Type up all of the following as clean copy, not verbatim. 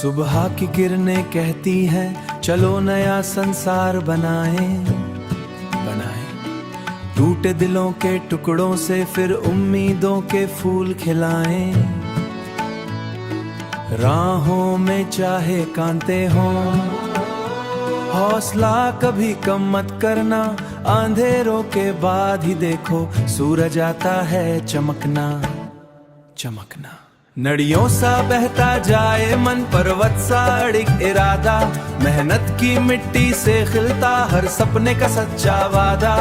सुबह की किरणें कहती हैं चलो नया संसार बनाएं। टूटे दिलों के टुकड़ों से फिर उम्मीदों के फूल खिलाएं। राहों में चाहे कांटे हों, हौसला कभी कम मत करना। अंधेरों के बाद ही देखो सूरज आता है चमकना। नदियों सा बहता जाए मन, पर्वत सा अड़िग इरादा। मेहनत की मिट्टी से खिलता हर सपने का सच्चा वादा।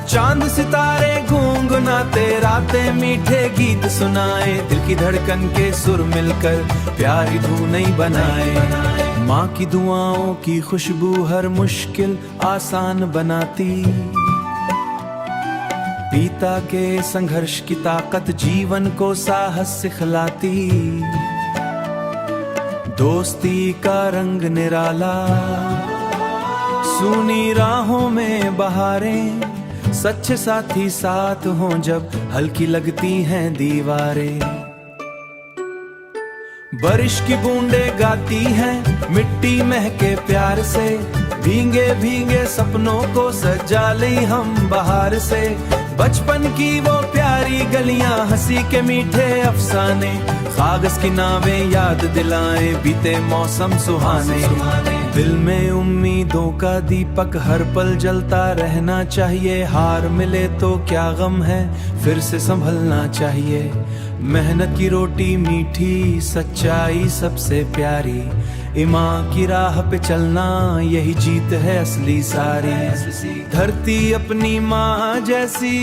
चांद सितारे गुनगुनाते, रातें मीठे गीत सुनाए। दिल की धड़कन के सुर मिलकर प्यारी धुन बनाए। माँ की दुआओं की खुशबू हर मुश्किल आसान बनाती। पिता के संघर्ष की ताकत जीवन को साहस सिखलाती। दोस्ती का रंग निराला, सूनी राहों में बहारें। सच्चे साथी साथ हों जब हल्की लगती हैं दीवारें। बारिश की बूंदें गाती हैं मिट्टी महके प्यार से। भीगे भीगे सपनों को सजा ले हम बाहर से। बचपन की वो प्यारी गलियां, हंसी के मीठे अफसाने। कागज की नावें याद दिलाएं बीते मौसम सुहाने। दिल में उम्मीदों का दीपक हर पल जलता रहना चाहिए। हार मिले तो क्या गम है, फिर से संभलना चाहिए। मेहनत की रोटी मीठी, सच्चाई सबसे प्यारी। ईमान की राह पे चलना यही जीत है असली सारी। धरती अपनी माँ जैसी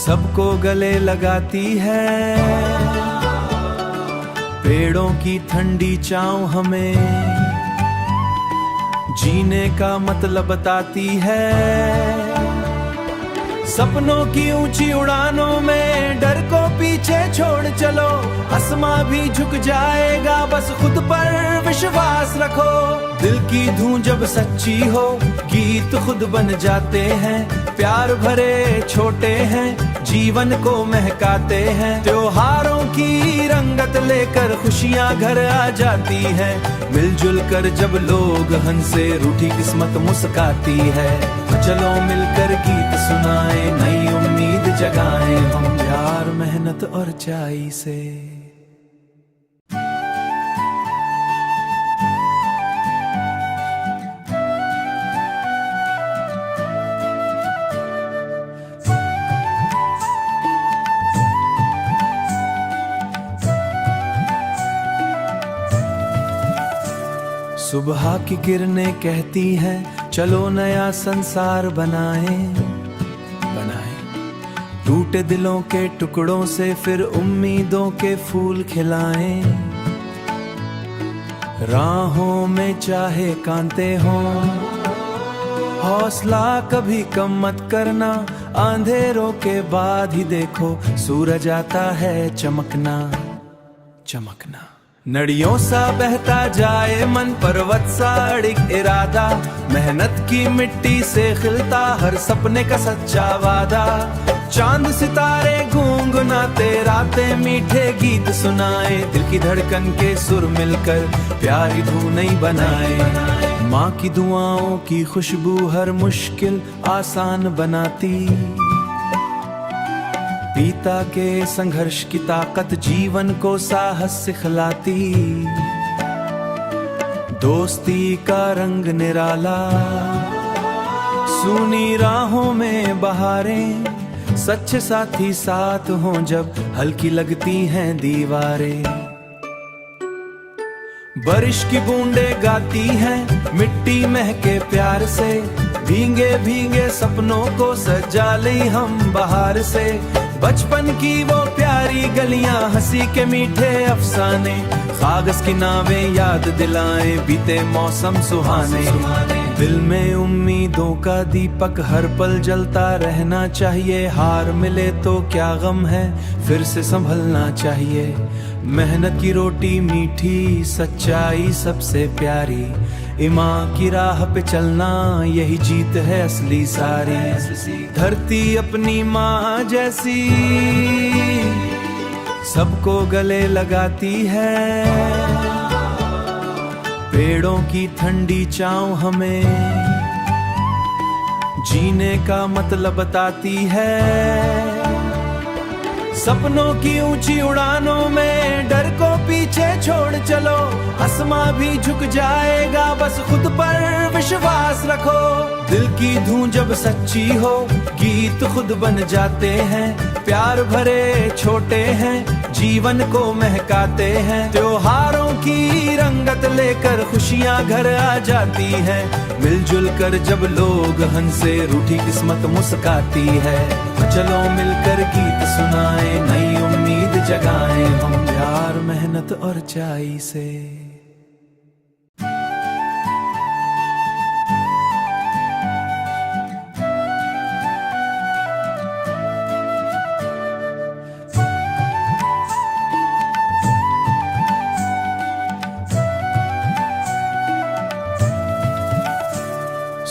सबको गले लगाती है। पेड़ों की ठंडी छांव हमें जीने का मतलब बताती है। सपनों की ऊंची उड़ानों में डर को पीछे छोड़ चलो। आसमां भी झुक जाएगा, बस खुद पर विश्वास रखो। दिल की धून जब सच्ची हो, गीत खुद बन जाते हैं। प्यार भरे छोटे हैं, जीवन को महकाते हैं। त्योहारों की रंगत लेकर खुशियां घर आ जाती है। मिलजुल कर जब लोग हंसे, रूठी किस्मत मुस्काती है। चलो मिलकर गीत सुनाए, नई उम्मीद जगाएं हम प्यार मेहनत और चाई से। सुबह की किरणें कहती हैं चलो नया संसार बनाएं। टूटे दिलों के टुकड़ों से फिर उम्मीदों के फूल खिलाएं। राहों में चाहे कांटे हों, हौसला कभी कम मत करना। अंधेरों के बाद ही देखो सूरज आता है चमकना। नदियों सा बहता जाए मन, पर्वत सा अड़िग इरादा। मेहनत की मिट्टी से खिलता हर सपने का सच्चा वादा। चांद सितारे गुनगुनाते, रातें मीठे गीत सुनाए। दिल की धड़कन के सुर मिलकर प्यारी धुन बनाए। माँ की दुआओं की खुशबू हर मुश्किल आसान बनाती। पिता के संघर्ष की ताकत जीवन को साहस सिखलाती। दोस्ती का रंग निराला, सूनी राहों में बहारें। सच्चे साथी साथ हों जब हल्की लगती हैं दीवारें। बारिश की बूंदें गाती हैं मिट्टी महके प्यार से। भीगे भीगे सपनों को सजा ले हम बाहर से। बचपन की वो प्यारी गलियां, हंसी के मीठे अफसाने। कागज की नावें याद दिलाएं बीते मौसम सुहाने। दिल में उम्मीदों का दीपक हर पल जलता रहना चाहिए। हार मिले तो क्या गम है, फिर से संभलना चाहिए। मेहनत की रोटी मीठी, सच्चाई सबसे प्यारी। ईमान की राह पे चलना यही जीत है असली सारी। धरती अपनी माँ जैसी सबको गले लगाती है, पेड़ों की ठंडी छांव हमें जीने का मतलब बताती है। सपनों की ऊंची उड़ानों में डर को पीछे छोड़ चलो, आसमां भी झुक जाएगा, बस खुद पर विश्वास रखो। दिल की धून जब सच्ची हो गीत खुद बन जाते हैं, प्यार भरे छोटे हैं जीवन को महकाते हैं। त्योहारों की रंगत लेकर खुशियां घर आ जाती है, मिलजुल कर जब लोग हंसे रूठी किस्मत मुस्काती है। चलो मिलकर गीत सुनाए, नई उम्मीद जगाएं हम प्यार मेहनत और चाई से।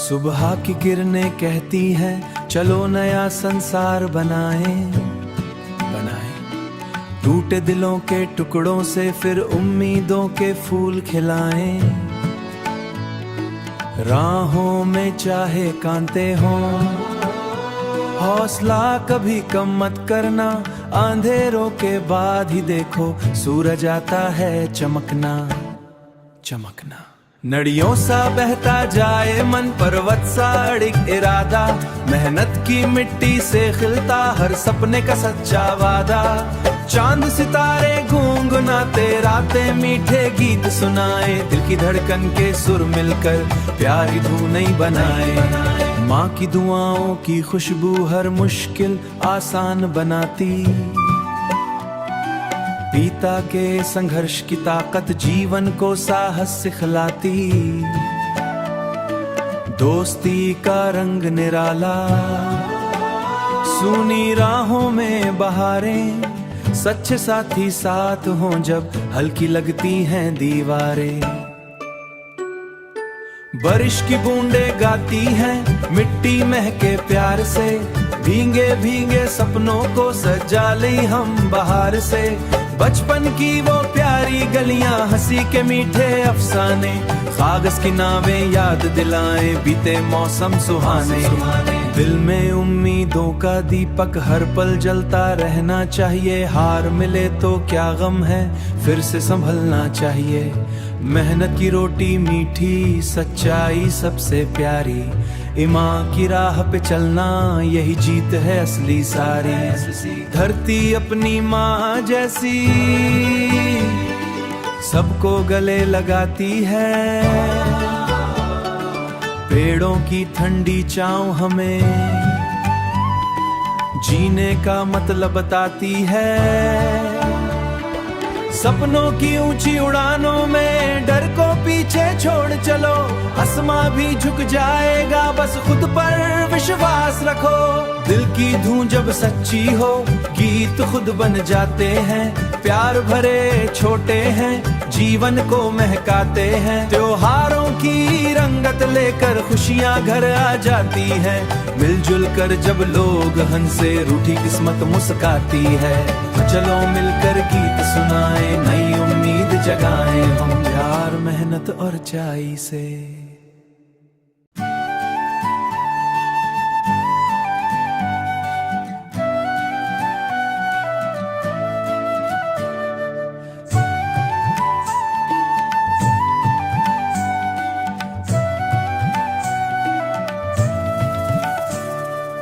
सुबह की किरणें कहती हैं चलो नया संसार बनाएं। टूटे दिलों के टुकड़ों से फिर उम्मीदों के फूल खिलाएं। राहों में चाहे कांटे हों, हौसला कभी कम मत करना, अंधेरों के बाद ही देखो सूरज आता है चमकना चमकना। नदियों सा बहता जाए मन, पर्वत सा अड़िग इरादा, मेहनत की मिट्टी से खिलता हर सपने का सच्चा वादा। चांद सितारे गुनगुनाते, रातें मीठे गीत सुनाए, दिल की धड़कन के सुर मिलकर प्यारी धुनें बनाए। माँ की दुआओं की खुशबू हर मुश्किल आसान बनाती, पिता के संघर्ष की ताकत जीवन को साहस सिखलाती। दोस्ती का रंग निराला, सूनी राहों में बहारें, सच्चे साथी साथ हों जब हल्की लगती हैं दीवारें। बारिश की बूंदें गाती हैं मिट्टी महके प्यार से, भीगे भीगे सपनों को सजा ले हम बहार से। बचपन की वो प्यारी गलियां, हंसी के मीठे अफसाने, कागज की नावें याद दिलाएं बीते मौसम सुहाने। दिल में उम्मीदों का दीपक हर पल जलता रहना चाहिए, हार मिले तो क्या गम है फिर से संभलना चाहिए। मेहनत की रोटी मीठी, सच्चाई सबसे प्यारी, ईमान की राह पे चलना यही जीत है असली सारी। धरती अपनी माँ जैसी सबको गले लगाती है, पेड़ों की ठंडी छांव हमें जीने का मतलब बताती है। सपनों की ऊंची उड़ानों में डर को पीछे छोड़ चलो, आसमां भी झुक जाएगा, बस खुद पर विश्वास रखो। दिल की धून जब सच्ची हो गीत खुद बन जाते हैं, प्यार भरे छोटे हैं जीवन को महकाते हैं। त्योहारों की रंगत लेकर खुशियां घर आ जाती हैं, मिलजुल कर जब लोग हंसे रूठी किस्मत मुस्काती है। चलो मिलकर गीत सुनाए, नई उम्मीद जगाएं हम प्यार मेहनत और चाई से।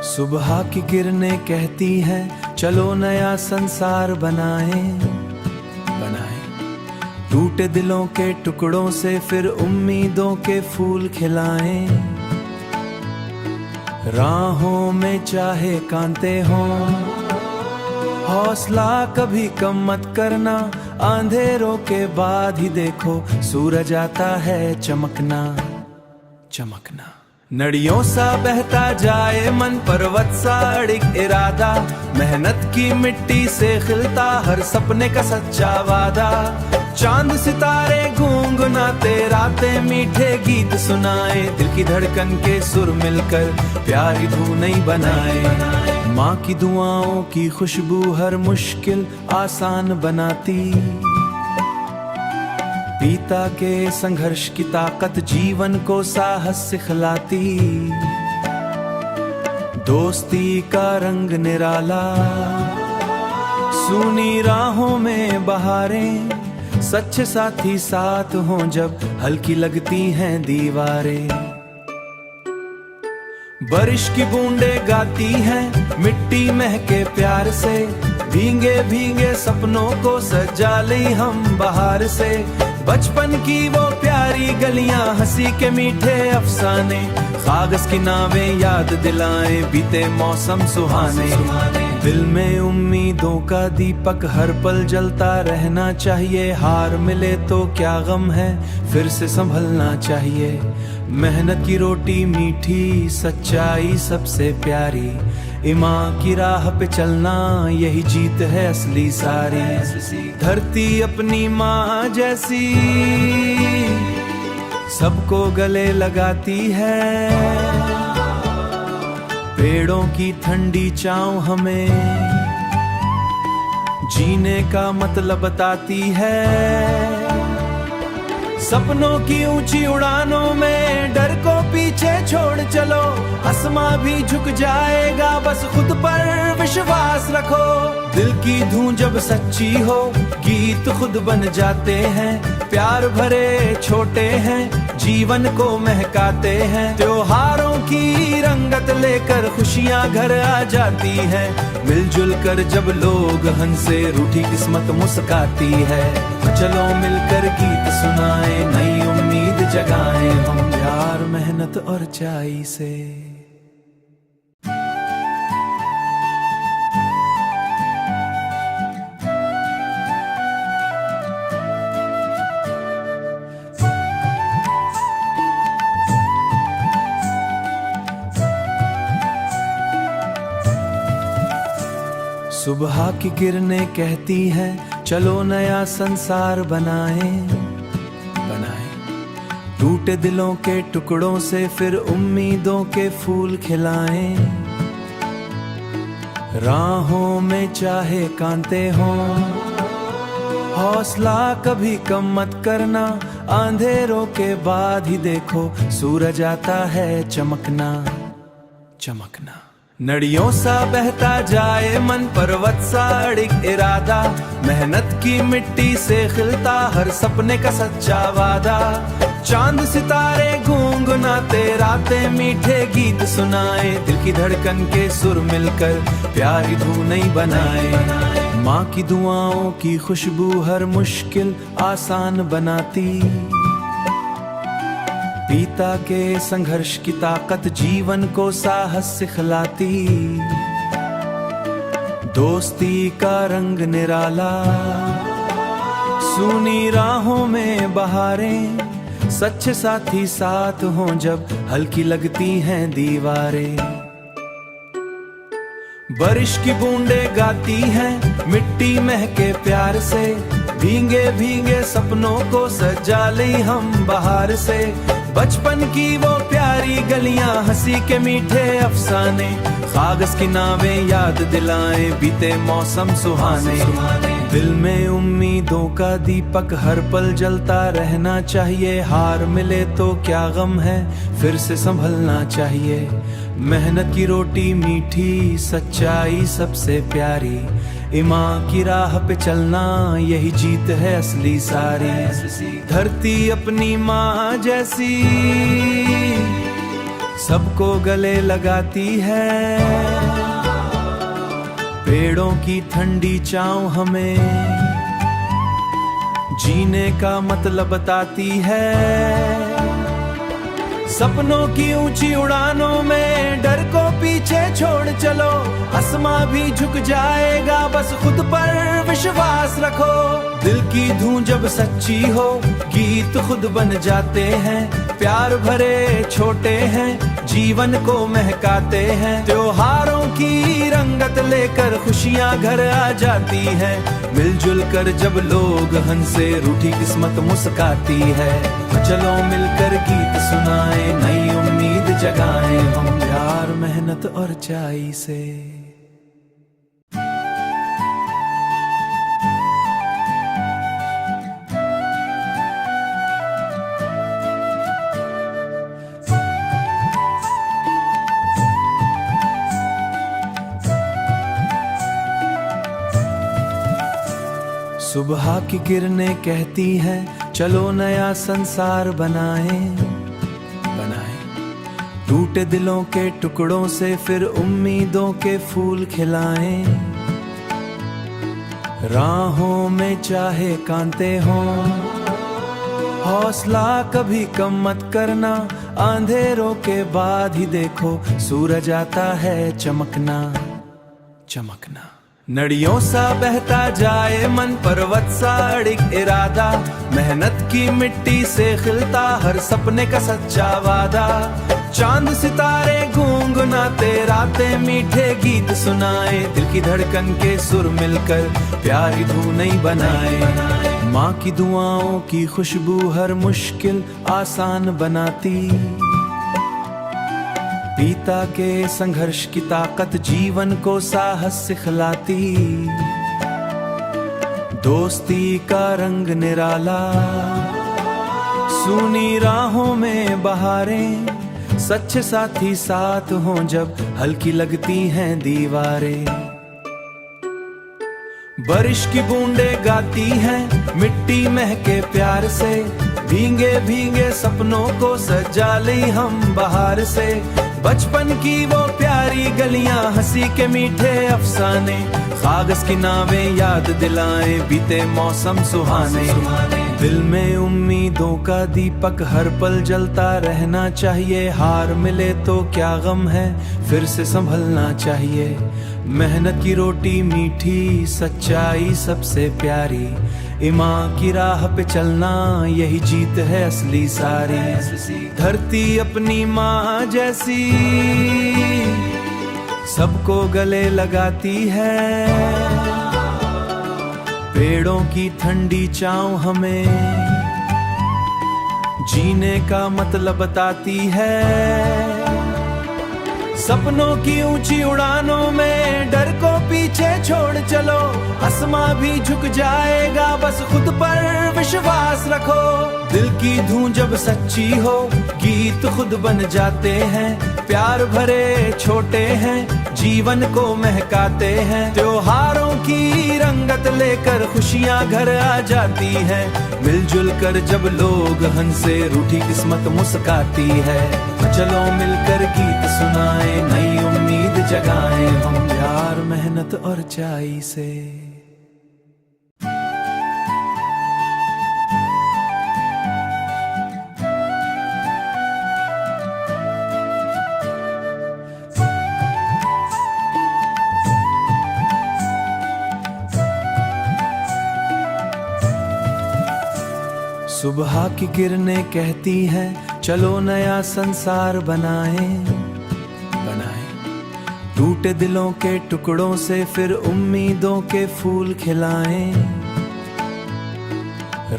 सुबह की किरणें कहती हैं चलो नया संसार बनाएं। टूटे दिलों के टुकड़ों से फिर उम्मीदों के फूल खिलाएं। राहों में चाहे कांटे हों, हौसला कभी कम मत करना, अंधेरों के बाद ही देखो सूरज आता है चमकना चमकना। नदियों सा बहता जाए मन, पर्वत सा अड़िग इरादा, मेहनत की मिट्टी से खिलता हर सपने का सच्चा वादा। चांद सितारे गुनगुनाते, रातें मीठे गीत सुनाए, दिल की धड़कन के सुर मिलकर प्यारी धुन नई बनाए। माँ की दुआओं की खुशबू हर मुश्किल आसान बनाती, पिता के संघर्ष की ताकत जीवन को साहस सिखलाती। दोस्ती का रंग निराला, सूनी राहों में बहारें, सच्चे साथी साथ हों जब हल्की लगती हैं दीवारें। बारिश की बूंदें गाती हैं, मिट्टी महके प्यार से, भीगे भीगे सपनों को सजा ले हम बहार से। बचपन की वो प्यारी गलियां, हंसी के मीठे अफसाने, कागज की नावें याद दिलाएं बीते मौसम सुहाने। दिल में उम्मीदों का दीपक हर पल जलता रहना चाहिए, हार मिले तो क्या गम है फिर से संभलना चाहिए। मेहनत की रोटी मीठी, सच्चाई सबसे प्यारी, ईमान की राह पे चलना यही जीत है असली सारी। धरती अपनी माँ जैसी सबको गले लगाती है, पेड़ों की ठंडी छांव हमें जीने का मतलब बताती है। सपनों की ऊंची उड़ानों में डर को पीछे छोड़ चलो, आसमां भी झुक जाएगा बस खुद पर विश्वास रखो। दिल की धुन जब सच्ची हो गीत खुद बन जाते हैं, प्यार भरे छोटे हैं जीवन को महकाते हैं। त्योहारों की रंगत लेकर खुशियां घर आ जाती हैं, मिलजुल कर जब लोग हंसे रूठी किस्मत मुस्काती है। चलो मिलकर गीत सुनाएं, नई उम्मीद जगाएं हम प्यार मेहनत और चाई से। सुबह की किरणें कहती हैं चलो नया संसार बनाएं। टूटे दिलों के टुकड़ों से फिर उम्मीदों के फूल खिलाएं। राहों में चाहे कांटे हों, हौसला कभी कम मत करना, अंधेरों के बाद ही देखो सूरज आता है चमकना चमकना। नदियों सा बहता जाए मन, पर्वत सा अड़िग इरादा, मेहनत की मिट्टी से खिलता हर सपने का सच्चा वादा। चांद सितारे गुनगुनाते, रातें मीठे गीत सुनाए, दिल की धड़कन के सुर मिलकर प्यारी धुन नई बनाए। माँ की दुआओं की खुशबू हर मुश्किल आसान बनाती, पिता के संघर्ष की ताकत जीवन को साहस सिखलाती। दोस्ती का रंग निराला, सूनी राहों में बहारें, सच्चे साथी साथ हों जब हल्की लगती हैं दीवारें। बारिश की बूंदें गाती हैं, मिट्टी महके प्यार से, भीगे भीगे सपनों को सजा ले हम बहार से। बचपन की वो प्यारी गलियां, हंसी के मीठे अफसाने, कागज की नावें याद दिलाएं बीते मौसम सुहाने। दिल में उम्मीदों का दीपक हर पल जलता रहना चाहिए, हार मिले तो क्या गम है फिर से संभलना चाहिए। मेहनत की रोटी मीठी, सच्चाई सबसे प्यारी, ईमान की राह पे चलना यही जीत है असली सारी। धरती अपनी माँ जैसी सबको गले लगाती है, पेड़ों की ठंडी छांव हमें जीने का मतलब बताती है। सपनों की ऊंची उड़ानों में डर को पीछे छोड़ चलो, आसमां भी झुक जाएगा बस खुद पर विश्वास रखो। दिल की धुन जब सच्ची हो गीत खुद बन जाते हैं, प्यार भरे छोटे हैं जीवन को महकाते हैं। त्योहारों की रंगत रंगत लेकर खुशियां घर आ जाती हैं। मिलजुल कर जब लोग हंसे रूठी किस्मत मुस्काती है। चलो मिलकर गीत सुनाए, नई उम्मीद जगाएं हम प्यार मेहनत और चाई से। सुबह की किरणें कहती हैं चलो नया संसार बनाएं। टूटे दिलों के टुकड़ों से फिर उम्मीदों के फूल खिलाएं। राहों में चाहे कांटे हों, हौसला कभी कम मत करना। अंधेरों के बाद ही देखो सूरज आता है चमकना। नदियों सा बहता जाए मन, पर्वत सा अड़िग इरादा। मेहनत की मिट्टी से खिलता हर सपने का सच्चा वादा। चांद सितारे गुनगुनाते, रातें मीठे गीत सुनाए। दिल की धड़कन के सुर मिलकर प्यारी धुन नई बनाए। माँ की दुआओं की खुशबू हर मुश्किल आसान बनाती। पिता के संघर्ष की ताकत जीवन को साहस सिखलाती। दोस्ती का रंग निराला, सूनी राहों में बहारें। सच्चे साथी साथ हों जब हल्की लगती हैं दीवारें। बारिश की बूंदें गाती हैं मिट्टी महके प्यार से। भीगे भीगे सपनों को सजा ले हम बहार से। बचपन की वो प्यारी गलियां, हंसी के मीठे अफसाने। कागज की नावें याद दिलाएं बीते मौसम सुहाने। दिल में उम्मीदों का दीपक हर पल जलता रहना चाहिए। हार मिले तो क्या गम है, फिर से संभलना चाहिए। मेहनत की रोटी मीठी, सच्चाई सबसे प्यारी। ईमान की राह पे चलना यही जीत है असली सारी। धरती अपनी माँ जैसी सबको गले लगाती है। पेड़ों की ठंडी छांव हमें जीने का मतलब बताती है। सपनों की ऊंची उड़ानों में डर को पीछे छोड़ चलो। आसमां भी झुक जाएगा, बस खुद पर विश्वास रखो। दिल की धुन जब सच्ची हो, गीत खुद बन जाते हैं। प्यार भरे छोटे हैं, जीवन को महकाते हैं। त्योहारों की रंगत लेकर खुशियां घर आ जाती हैं। मिलजुल कर जब लोग हंसे रूठी किस्मत मुस्काती है। चलो मिलकर गीत सुनाए, नई उम्मीद जगाएं हम प्यार मेहनत और चाई से। सुबह की किरणें कहती हैं चलो नया संसार बनाएं। टूटे दिलों के टुकड़ों से फिर उम्मीदों के फूल खिलाएं।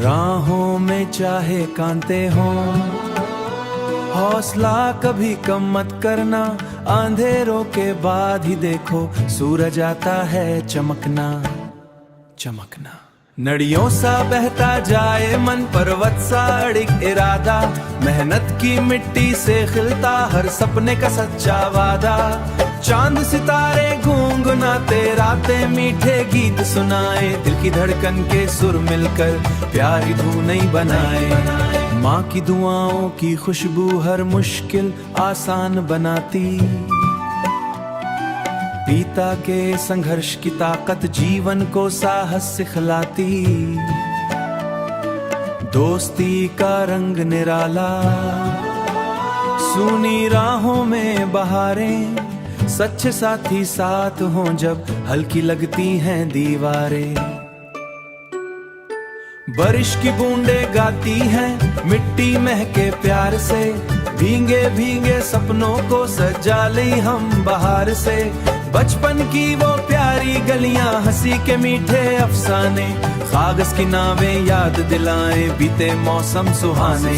राहों में चाहे कांटे हों, हौसला कभी कम मत करना। अंधेरों के बाद ही देखो सूरज आता है चमकना। नदियों सा बहता जाए मन, पर्वत सा अड़िग इरादा। मेहनत की मिट्टी से खिलता हर सपने का सच्चा वादा। चांद सितारे गुनगुनाते, रातें मीठे गीत सुनाए। दिल की धड़कन के सुर मिलकर प्यारी धुन नई बनाए। माँ की दुआओं की खुशबू हर मुश्किल आसान बनाती। पिता के संघर्ष की ताकत जीवन को साहस सिखलाती। दोस्ती का रंग निराला, सूनी राहों में बहारें। सच्चे साथी साथ हों जब हल्की लगती हैं दीवारें। बारिश की बूंदें गाती हैं मिट्टी महके प्यार से। भीगे भीगे सपनों को सजा ले हम बहार से। बचपन की वो प्यारी गलियां, हंसी के मीठे अफसाने, कागज की नावें याद दिलाएं बीते मौसम सुहाने।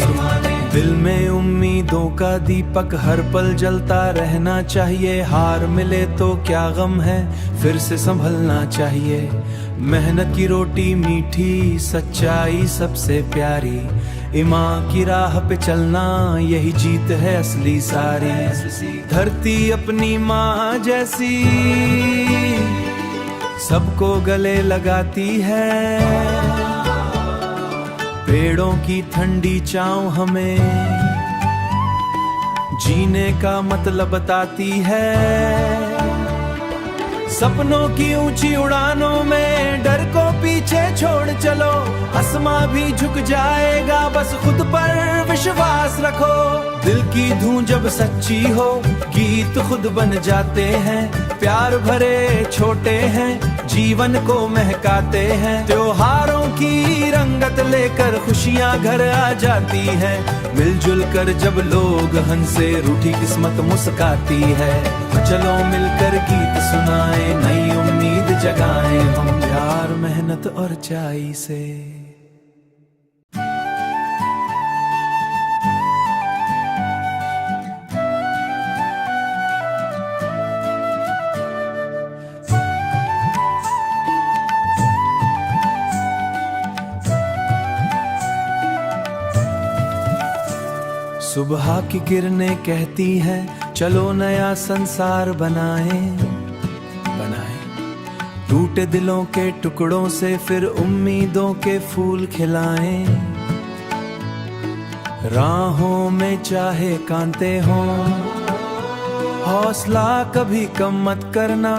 दिल में उम्मीदों का दीपक हर पल जलता रहना चाहिए। हार मिले तो क्या गम है, फिर से संभलना चाहिए। मेहनत की रोटी मीठी, सच्चाई सबसे प्यारी। ईमान की राह पे चलना, यही जीत है असली सारी। धरती अपनी माँ जैसी सबको गले लगाती है। पेड़ों की ठंडी छांव हमें जीने का मतलब बताती है। सपनों की ऊंची उड़ानों में डर को पीछे छोड़ चलो। आसमां भी झुक जाएगा, बस खुद पर विश्वास रखो। दिल की धून जब सच्ची हो, गीत खुद बन जाते हैं। प्यार भरे छोटे हैं, जीवन को महकाते हैं। त्योहारों की रंगत लेकर खुशियां घर आ जाती है। मिलजुल कर जब लोग हंसे, रूठी किस्मत मुस्काती है। चलो मिलकर गीत सुनाएं, नई उम्मीद जगाएं हम, प्यार मेहनत और चाई से। सुबह की किरणें कहती हैं, चलो नया संसार बनाएं। टूटे दिलों के टुकड़ों से फिर उम्मीदों के फूल खिलाएं। राहों में चाहे कांटे हों, हौसला कभी कम मत करना।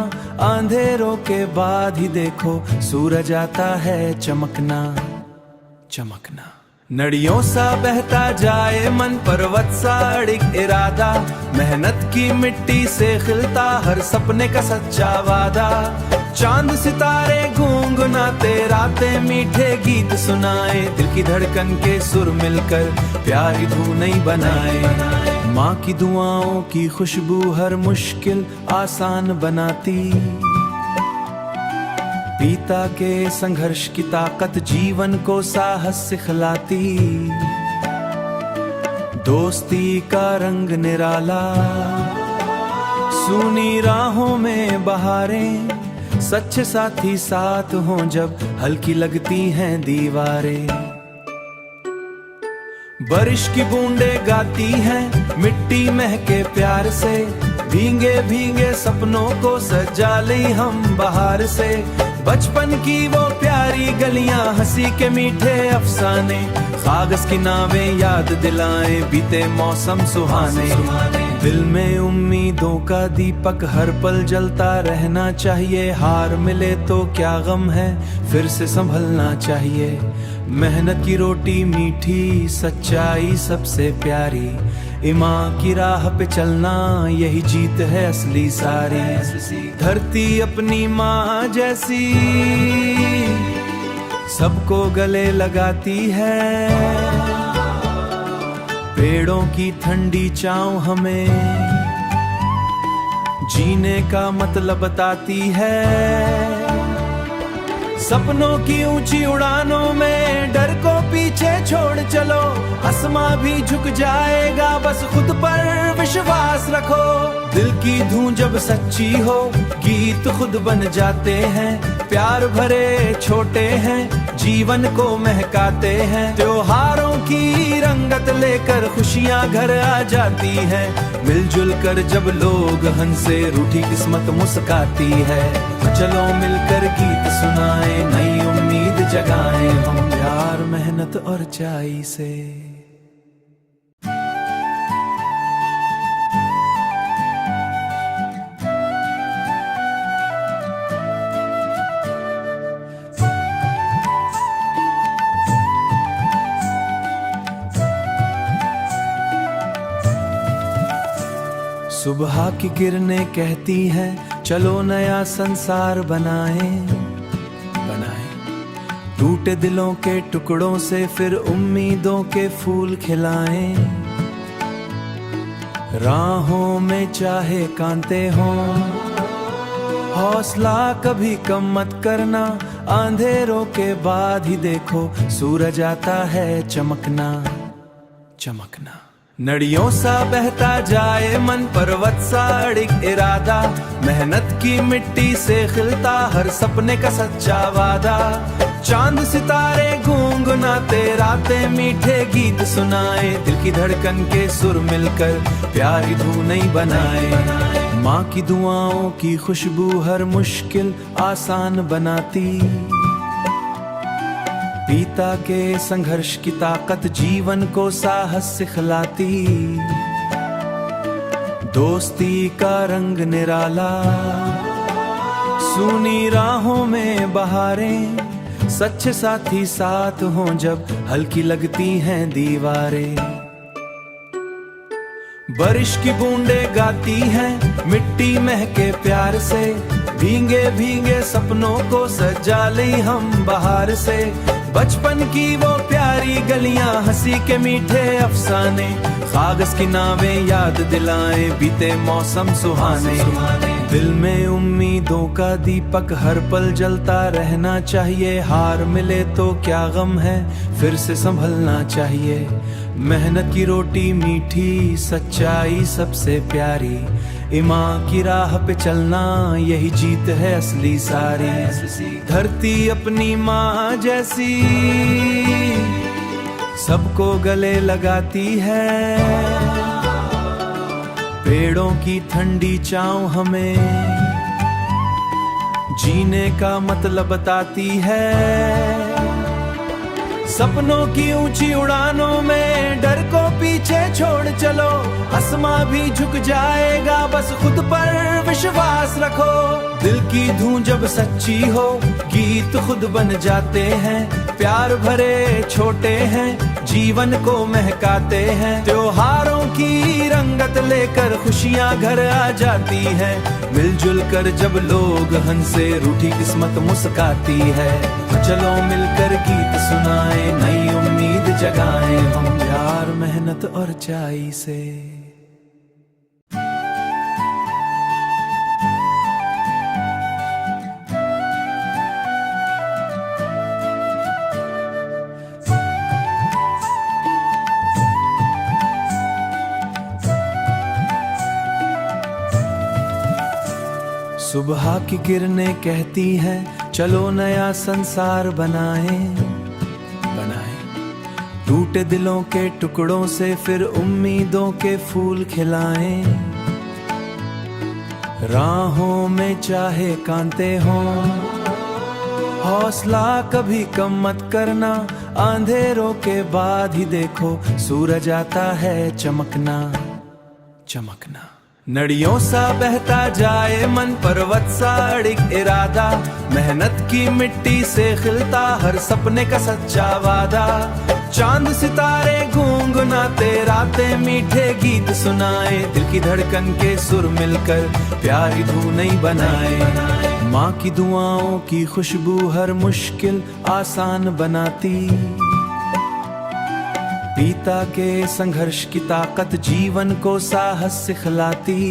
अंधेरों के बाद ही देखो, सूरज आता है चमकना चमकना। नदियों सा बहता जाए मन, पर्वत सा अड़िग इरादा। मेहनत की मिट्टी से खिलता हर सपने का सच्चा वादा। चांद सितारे गुनगुनाते, रातें मीठे गीत सुनाए। दिल की धड़कन के सुर मिलकर प्यारी धुन नई बनाए। माँ की दुआओं की खुशबू हर मुश्किल आसान बनाती। पिता के संघर्ष की ताकत जीवन को साहस सिखलाती। दोस्ती का रंग निराला, सूनी राहों में बहारें। सच्चे साथी साथ हों जब हल्की लगती हैं दीवारें। बारिश की बूंदें गाती हैं मिट्टी महके प्यार से। भीगे भीगे सपनों को सजा ले हम बहार से। बचपन की वो प्यारी गलियां, हंसी के मीठे अफसाने, कागज की नावें याद दिलाएं बीते मौसम सुहाने। दिल में उम्मीदों का दीपक हर पल जलता रहना चाहिए। हार मिले तो क्या गम है, फिर से संभलना चाहिए। मेहनत की रोटी मीठी, सच्चाई सबसे प्यारी। ईमान की राह पे चलना, यही जीत है असली सारी। धरती अपनी माँ जैसी सबको गले लगाती है। पेड़ों की ठंडी छांव हमें जीने का मतलब बताती है। सपनों की ऊंची उड़ानों में डर को पीछे छोड़ चलो। आसमां भी झुक जाएगा, बस खुद पर विश्वास रखो। दिल की धून जब सच्ची हो, गीत खुद बन जाते हैं। प्यार भरे छोटे हैं, जीवन को महकाते हैं। त्योहारों की रंगत लेकर खुशियां घर आ जाती है। मिलजुल कर जब लोग हंसे, रूठी किस्मत मुस्काती है। चलो मिलकर गीत सुनाएं, नई उम्मीद जगाएं हम, प्यार मेहनत और चाई से। सुबह की किरणें कहती हैं, चलो नया संसार बनाएं। टूटे दिलों के टुकड़ों से फिर उम्मीदों के फूल खिलाएं। राहों में चाहे कांटे हों, हौसला कभी कम मत करना, अंधेरों के बाद ही देखो सूरज आता है चमकना चमकना। नदियों सा बहता जाए मन, पर्वत सा अड़िग इरादा, मेहनत की मिट्टी से खिलता हर सपने का सच्चा वादा। चांद सितारे गुनगुनाते, रातें मीठे गीत सुनाए, दिल की धड़कन के सुर मिलकर प्यारी धुन बनाए। माँ की दुआओं की खुशबू हर मुश्किल आसान बनाती, पिता के संघर्ष की ताकत जीवन को साहस सिखलाती। दोस्ती का रंग निराला, सूनी राहों में बहारें, सच्चे साथी साथ हों जब हल्की लगती हैं दीवारें। बारिश की बूंदें गाती हैं, मिट्टी महके प्यार से, भीगे भीगे सपनों को सजा ले हम बहार से। बचपन की वो प्यारी गलियां, हंसी के मीठे अफसाने, कागज की नावें याद दिलाएं बीते मौसम सुहाने। दिल में उम्मीदों का दीपक हर पल जलता रहना चाहिए, हार मिले तो क्या गम है फिर से संभलना चाहिए। मेहनत की रोटी मीठी, सच्चाई सबसे प्यारी, ईमान की राह पे चलना यही जीत है असली सारी। धरती अपनी माँ जैसी सबको गले लगाती है, पेड़ों की ठंडी छांव हमें जीने का मतलब बताती है। सपनों की ऊंची उड़ानों में डर को पीछे छोड़ चलो, आसमां भी झुक जाएगा बस खुद पर विश्वास रखो। दिल की धून जब सच्ची हो गीत खुद बन जाते हैं, प्यार भरे छोटे हैं जीवन को महकाते हैं। त्योहारों की रंगत लेकर खुशियां घर आ जाती है, मिलजुल कर जब लोग हंसे रूठी किस्मत मुस्काती है। चलो मिलकर गीत सुनाए, नई उम्मीद जगाएं हम प्यार मेहनत और चाई से। सुबह की किरणें कहती हैं चलो नया संसार बनाएं। टूटे दिलों के टुकड़ों से फिर उम्मीदों के फूल खिलाएं। राहों में चाहे कांटे हों, हौसला कभी कम मत करना, अंधेरों के बाद ही देखो सूरज आता है चमकना चमकना। नदियों सा बहता जाए मन, पर्वत सा अड़िग इरादा, मेहनत की मिट्टी से खिलता हर सपने का सच्चा वादा। चांद सितारे गुनगुनाते, रातें मीठे गीत सुनाए, दिल की धड़कन के सुर मिलकर प्यारी धुन बनाए। माँ की दुआओं की खुशबू हर मुश्किल आसान बनाती, पिता के संघर्ष की ताकत जीवन को साहस सिखलाती।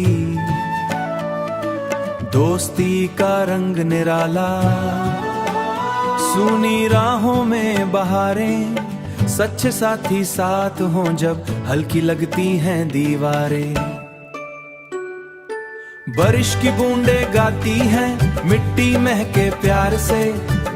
दोस्ती का रंग निराला, सूनी राहों में बहारें, सच्चे साथी साथ हों जब हल्की लगती हैं दीवारें। बारिश की बूंदें गाती हैं, मिट्टी महके प्यार से,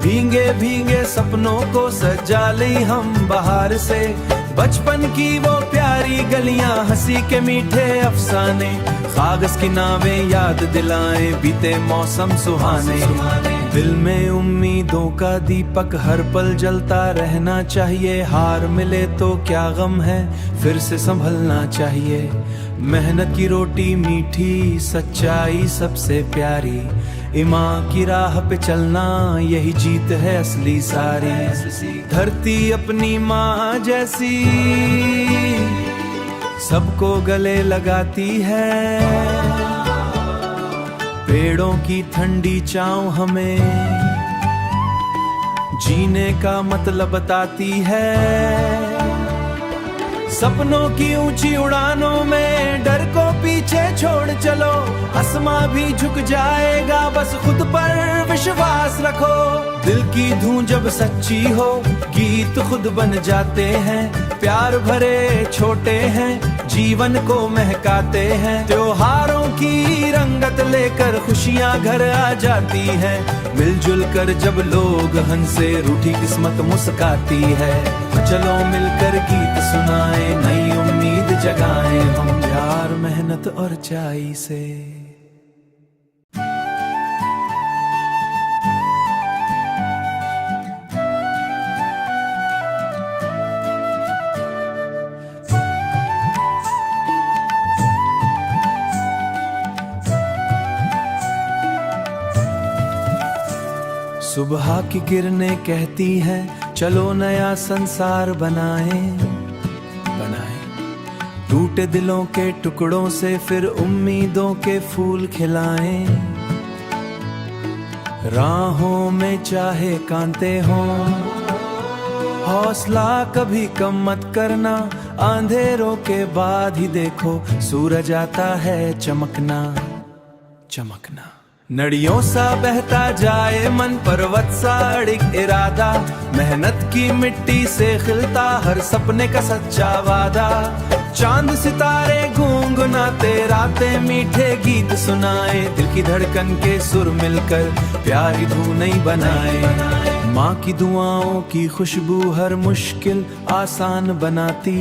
भीगे भीगे सपनों को सजा ले हम बहार से। बचपन की वो प्यारी गलियां, हंसी के मीठे अफसाने, कागज की नावें याद दिलाएं बीते मौसम सुहाने। दिल में उम्मीदों का दीपक हर पल जलता रहना चाहिए, हार मिले तो क्या गम है फिर से संभलना चाहिए। मेहनत की रोटी मीठी, सच्चाई सबसे प्यारी, ईमान की राह पे चलना यही जीत है असली सारी। धरती अपनी माँ जैसी सबको गले लगाती है, पेड़ों की ठंडी छांव हमें जीने का मतलब बताती है। सपनों की ऊंची उड़ानों में डर को पीछे छोड़ चलो, आसमां भी झुक जाएगा, बस खुद पर विश्वास रखो। दिल की धुन जब सच्ची हो गीत खुद बन जाते हैं, प्यार भरे छोटे हैं जीवन को महकाते हैं। त्योहारों की रंगत लेकर खुशियां घर आ जाती हैं, मिलजुल कर जब लोग हंसे रूठी किस्मत मुस्काती है। चलो मिलकर गीत सुनाए, नई उम्मीद जगाए हम, प्यार मेहनत और चाई से। सुबह की किरणें कहती हैं चलो नया संसार बनाएं। टूटे दिलों के टुकड़ों से फिर उम्मीदों के फूल खिलाएं। राहों में चाहे कांटे हों, हौसला कभी कम मत करना, अंधेरों के बाद ही देखो सूरज आता है चमकना। नदियों सा बहता जाए मन, पर्वत सा अड़िग इरादा, मेहनत की मिट्टी से खिलता हर सपने का सच्चा वादा। चांद सितारे गुनगुनाते, रातें मीठे गीत सुनाए, दिल की धड़कन के सुर मिलकर प्यारी धुन बनाए। माँ की दुआओं की खुशबू हर मुश्किल आसान बनाती,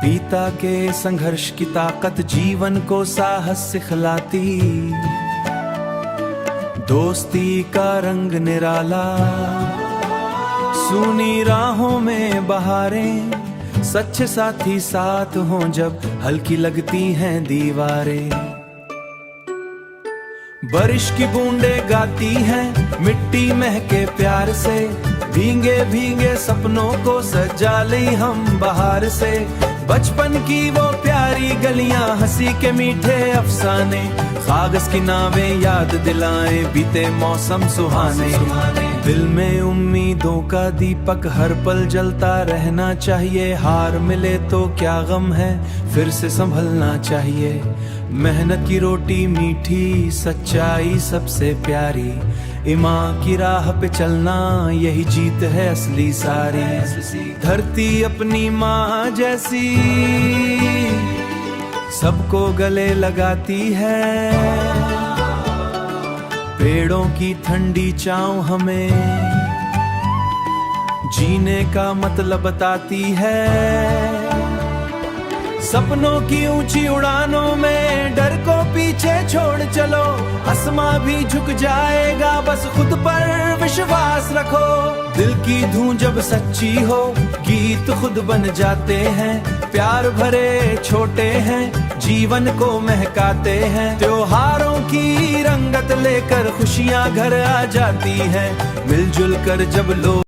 पिता के संघर्ष की ताकत जीवन को साहस सिखलाती। दोस्ती का रंग निराला, सूनी राहों में बहारें, सच्चे साथी साथ हों जब हल्की लगती हैं दीवारें। बारिश की बूंदें गाती हैं मिट्टी महके प्यार से, भीगे भीगे सपनों को सजा ले हम बहार से। बचपन की वो प्यारी गलियां, हंसी के मीठे अफसाने, कागज की नावें याद दिलाएं बीते मौसम सुहाने। दिल में उम्मीदों का दीपक हर पल जलता रहना चाहिए, हार मिले तो क्या गम है फिर से संभलना चाहिए। मेहनत की रोटी मीठी, सच्चाई सबसे प्यारी, ईमान की राह पे चलना यही जीत है असली सारी। धरती अपनी माँ जैसी सबको गले लगाती है, पेड़ों की ठंडी छांव हमें जीने का मतलब बताती है। सपनों की ऊंची उड़ानों में डर को पीछे छोड़ चलो, आसमां भी झुक जाएगा, बस खुद पर विश्वास रखो। दिल की धुन जब सच्ची हो गीत खुद बन जाते हैं, प्यार भरे छोटे हैं जीवन को महकाते हैं। त्योहारों की रंगत लेकर खुशियां घर आ जाती हैं, मिलजुल कर जब लोग